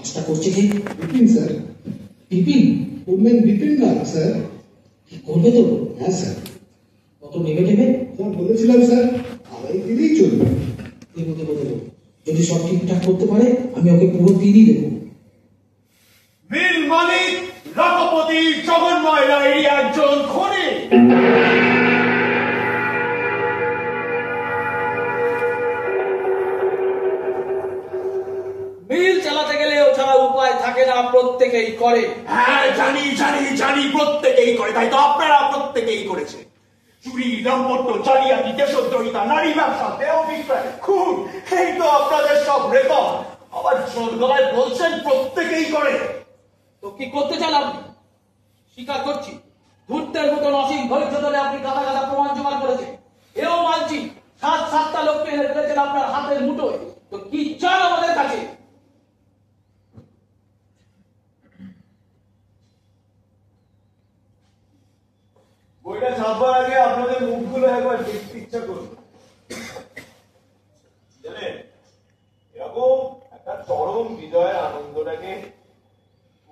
কাজটা করছে কে? Bipin sir. Bipin? Women Bipin না স্যার। কি করবে তো? হ্যাঁ স্যার। কত নেবে নেবে? বলেছিলাম স্যার, আড়াই দিলেই চলবে। দেবো দেবো দেবো, যদি সব ঠিকঠাক করতে পারে আমি ওকে পুরো তিনই দেবো। মিল মালিক রঘপতি জগন্ময় রায়ের একজন খনি। মিল চালাতে গেলে ও ছাড়া উপায় থাকে না, প্রত্যেকেই করে। হ্যাঁ জানি জানি জানি, প্রত্যেকেই করে, তাই তো আপনারা প্রত্যেকেই করেছে। চুরি, দাম্পত্য, জালিয়াতি, দেশদ্রোহিতা, নারী ব্যবসা, দেহ বিক্রয়, খুন, এই তো আপনাদের সব রেকর্ড। আবার জোর গলায় বলছেন প্রত্যেকেই করে। তো কি করতে চান আপনি? স্বীকার করছি, ধূর্তের মতন অসীম ধৈর্য ধরে আপনি গাদা গাদা প্রমাণ জোগাড় করেছেন। এও মানছি, 7-7টা লোককে এনে ফেলেছেন আপনার হাতের মুঠোয়। তো কি চান আমাদের কাছে? বইটা ছাপবার আগে আপনাদের মুখগুলো একবার দেখতে ইচ্ছা করবে। জানেন, এরকম একটা চরম বিজয়ের আনন্দটাকে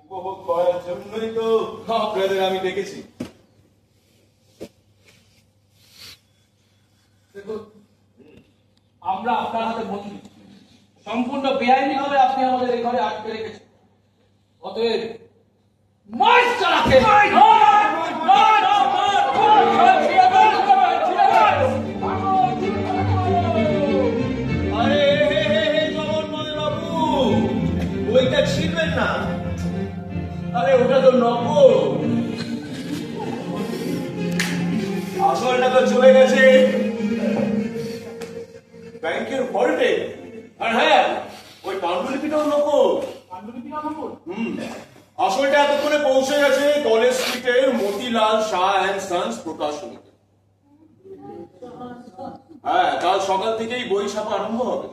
উপভোগ করার জন্যই তো আপনাদের আমি ডেকেছি। দেখুন, আমরা আপনার হাতে বন্দী, সম্পূর্ণ বেআইনি ভাবে আপনি আমাদের এই ঘরে আটকে রেখেছেন। অতএব মার্চ চালাতে বইটা ছিড়বেন না। আরে ওটা তো নকল, আসলটা তো চলে গেছে ব্যাংকের ভল্টে। আর হ্যাঁ, ওই পাণ্ডুলিপিটাও নকল। পাণ্ডুলিপিটা নকল? আসলটা এতক্ষণে পৌঁছে গেছে কলেজ স্ট্রিটের মতিলাল শাহ অ্যান্ড সন্স প্রকাশনীতে। হ্যাঁ, কাল সকাল থেকেই বই ছাপা আরম্ভ হবে।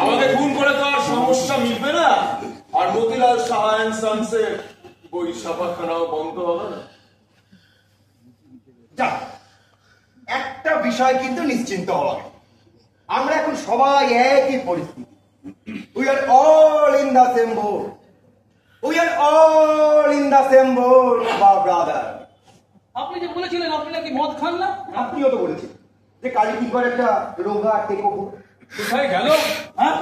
আমাকে খুন করে তো আর সমস্যা মিটবে না, আর মতিলাল শাহ অ্যান্ড সন্সের বই ছাপাখানাও বন্ধ হবে না। যাক, একটা বিষয় কিন্তু নিশ্চিন্ত হওয়া, আমরা এখন সবাই একই পরিস্থিতি। We are all in the same boat, we are all in the same boat brother. আপনি যে বলেছিলেন আপনি নাকি মদ খান না? আপনিও তো বলেছেন যে কালী কি করে একটা রোগা টেকো। কোথায় গেল? হ্যাঁ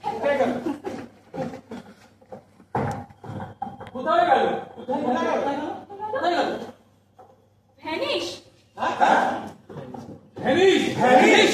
কোথায় গেল? কোথায় গেল? কোথায় গেল? ভ্যানিশ। ভ্যানিশ? ভ্যানিশ?